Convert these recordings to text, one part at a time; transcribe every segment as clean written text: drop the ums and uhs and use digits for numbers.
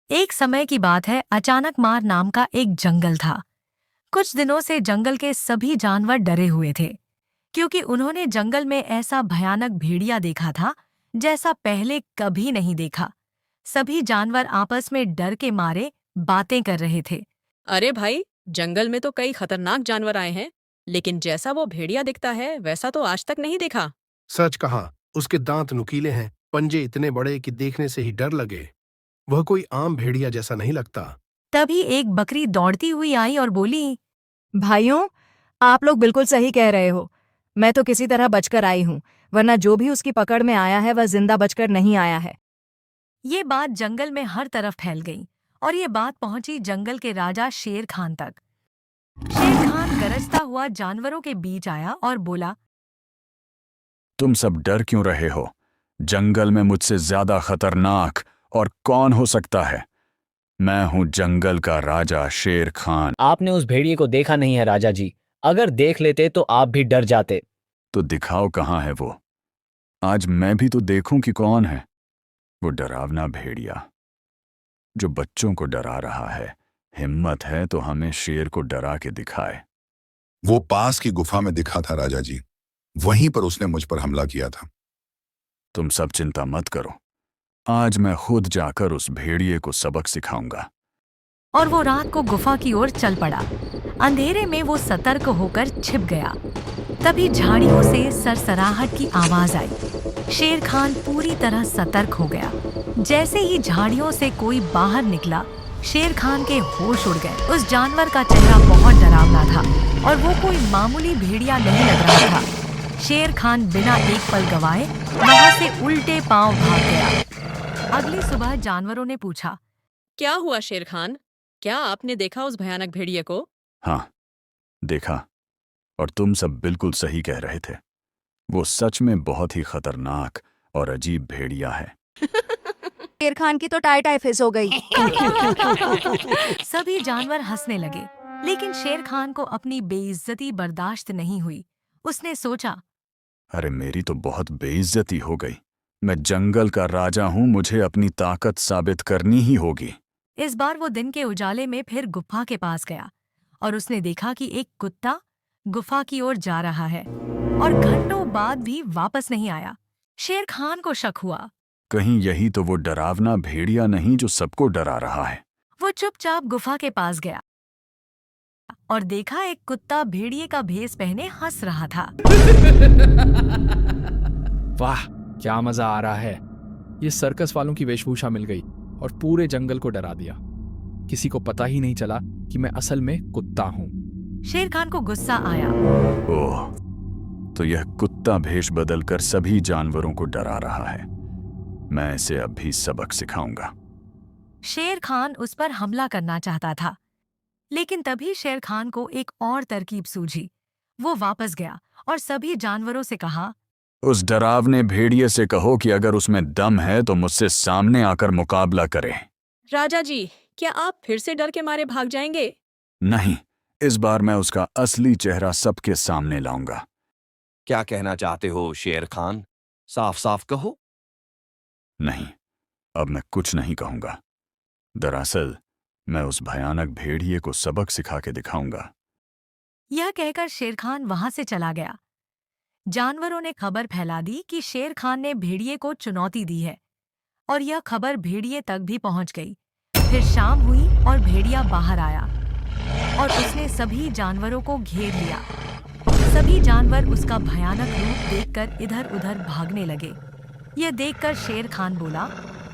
एक समय की बात है, अचानक मार नाम का एक जंगल था। कुछ दिनों से जंगल के सभी जानवर डरे हुए थे, क्योंकि उन्होंने जंगल में ऐसा भयानक भेड़िया देखा था जैसा पहले कभी नहीं देखा। सभी जानवर आपस में डर के मारे बातें कर रहे थे। अरे भाई, जंगल में तो कई खतरनाक जानवर आए हैं, लेकिन जैसा वो भेड़िया दिखता है वैसा तो आज तक नहीं देखा। सच कहा। उसके दांत नुकीले हैं, पंजे इतने बड़े कि देखने से ही डर लगे। वह कोई आम भेड़िया जैसा नहीं लगता। तभी एक बकरी दौड़ती हुई आई और बोली, भाइयों, आप लोग बिल्कुल सही कह रहे हो। मैं तो किसी तरह बचकर आई हूँ, वरना जो भी उसकी पकड़ में आया है वह जिंदा बचकर नहीं आया है। ये बात जंगल में हर तरफ फैल गई और ये बात पहुंची जंगल के राजा शेर खान तक। शेर खान गरजता हुआ जानवरों के बीच आया और बोला, तुम सब डर क्यों रहे हो? जंगल में मुझसे ज्यादा खतरनाक और कौन हो सकता है? मैं हूं जंगल का राजा शेर खान। आपने उस भेड़िए को देखा नहीं है राजा जी। अगर देख लेते तो आप भी डर जाते। तो दिखाओ कहाँ है वो। आज मैं भी तो देखूं कि कौन है वो डरावना भेड़िया जो बच्चों को डरा रहा है। हिम्मत है तो हमें शेर को डरा के दिखाए। वो पास की गुफा में दिखा था राजा जी। वहीं पर उसने मुझ पर हमला किया था। तुम सब चिंता मत करो, आज मैं खुद जाकर उस भेड़िए को सबक सिखाऊंगा। और वो रात को गुफा की ओर चल पड़ा। अंधेरे में वो सतर्क होकर छिप गया। तभी झाड़ियों से सरसराहट की आवाज आई। शेर खान पूरी तरह सतर्क हो गया। जैसे ही झाड़ियों से कोई बाहर निकला, शेर खान के होश उड़ गए। उस जानवर का चेहरा बहुत डरावना था और वो कोई मामूली भेड़िया नहीं लग रहा था। शेर खान बिना एक पल गवाए वहां से उल्टे पांव भाग गया। अगली सुबह जानवरों ने पूछा, क्या हुआ शेर खान? क्या आपने देखा उस भयानक भेड़िए को? हाँ, देखा। और तुम सब बिल्कुल सही कह रहे थे। वो सच में बहुत ही खतरनाक और अजीब भेड़िया है। शेर खान की तो टाई टाई फिस हो गई। सभी जानवर हंसने लगे, लेकिन शेर खान को अपनी बेइज्जती बर्दाश्त नहीं हुई। उसने सोचा, अरे मेरी तो बहुत बेइज्जती हो गई। मैं जंगल का राजा हूं, मुझे अपनी ताकत साबित करनी ही होगी। इस बार वो दिन के उजाले में फिर गुफा के पास गया और उसने देखा कि एक कुत्ता गुफा की ओर जा रहा है और घंटों बाद भी वापस नहीं आया। शेर खान को शक हुआ। कहीं यही तो वो डरावना भेड़िया नहीं जो सबको डरा रहा है। वो चुपचाप गुफा के पास गया और देखा एक कुत्ता भेड़िए का भेष पहने हंस रहा था। वाह, क्या मजा आ रहा है। ये सर्कस वालों की वेशभूषा मिल गई और पूरे जंगल को डरा दिया। किसी को पता ही नहीं चला कि मैं असल में कुत्ता हूँ। शेर खान को गुस्सा आया। ओह, तो यह कुत्ता भेष बदलकर सभी जानवरों को डरा रहा है। मैं इसे अब भी सबक सिखाऊंगा। शेर खान उस पर हमला करना चाहता था, लेकिन तभी शेर खान को एक और तरकीब सूझी। वो वापस गया और सभी जानवरों से कहा, उस डरावने भेड़िए से कहो कि अगर उसमें दम है तो मुझसे सामने आकर मुकाबला करे। राजा जी, क्या आप फिर से डर के मारे भाग जाएंगे? नहीं, इस बार मैं उसका असली चेहरा सबके सामने लाऊंगा। क्या कहना चाहते हो शेर खान? साफ साफ कहो। नहीं, अब मैं कुछ नहीं कहूंगा। दरअसल मैं उस भयानक भेड़िए को सबक सिखा के दिखाऊंगा। यह कहकर शेर खान वहां से चला गया। जानवरों ने खबर फैला दी कि शेर खान ने भेड़िए को चुनौती दी है और यह खबर भेड़िए तक भी पहुंच गई। फिर शाम हुई और भेड़िया बाहर आया और उसने सभी जानवरों को घेर लिया। सभी जानवर उसका भयानक रूप देखकर इधर-उधर भागने लगे। यह देखकर शेर खान बोला,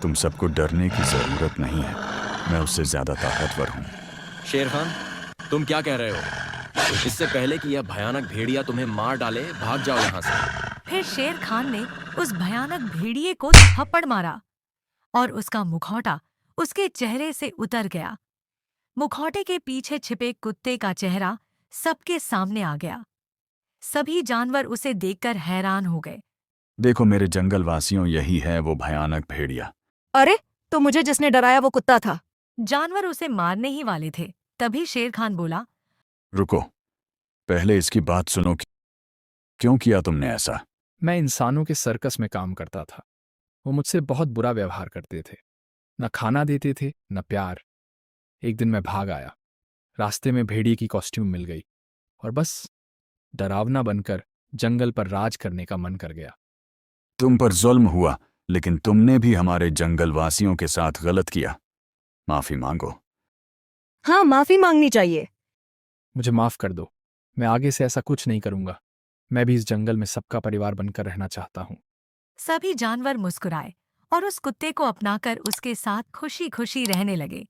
तुम सबको डरने की जरूरत नहीं है, मैं उससे ज्यादा ताकतवर हूं। शेर खान, तुम क्या कह रहे हो? इससे पहले कि यह भयानक भेड़िया तुम्हें मार डाले, भाग जाओ यहाँ से। फिर शेर खान ने उस भयानक भेड़िए को थप्पड़ मारा और उसका मुखौटा उसके चेहरे से उतर गया। मुखौटे के पीछे छिपे कुत्ते का चेहरा सबके सामने आ गया। सभी जानवर उसे देखकर हैरान हो गए। देखो मेरे जंगल वासियों, यही है वो भयानक भेड़िया। अरे, तो मुझे जिसने डराया वो कुत्ता था। जानवर उसे मारने ही वाले थे। तभी शेर खान बोला, रुको, पहले इसकी बात सुनो। क्यों किया तुमने ऐसा? मैं इंसानों के सर्कस में काम करता था। वो मुझसे बहुत बुरा व्यवहार करते थे। न खाना देते थे न प्यार। एक दिन मैं भाग आया, रास्ते में भेड़िए की कॉस्ट्यूम मिल गई और बस डरावना बनकर जंगल पर राज करने का मन कर गया। तुम पर जुल्म हुआ, लेकिन तुमने भी हमारे जंगलवासियों के साथ गलत किया। माफी मांगो। हाँ, माफी मांगनी चाहिए। मुझे माफ कर दो, मैं आगे से ऐसा कुछ नहीं करूंगा। मैं भी इस जंगल में सबका परिवार बनकर रहना चाहता हूँ। सभी जानवर मुस्कुराए और उस कुत्ते को अपनाकर उसके साथ खुशी खुशी रहने लगे।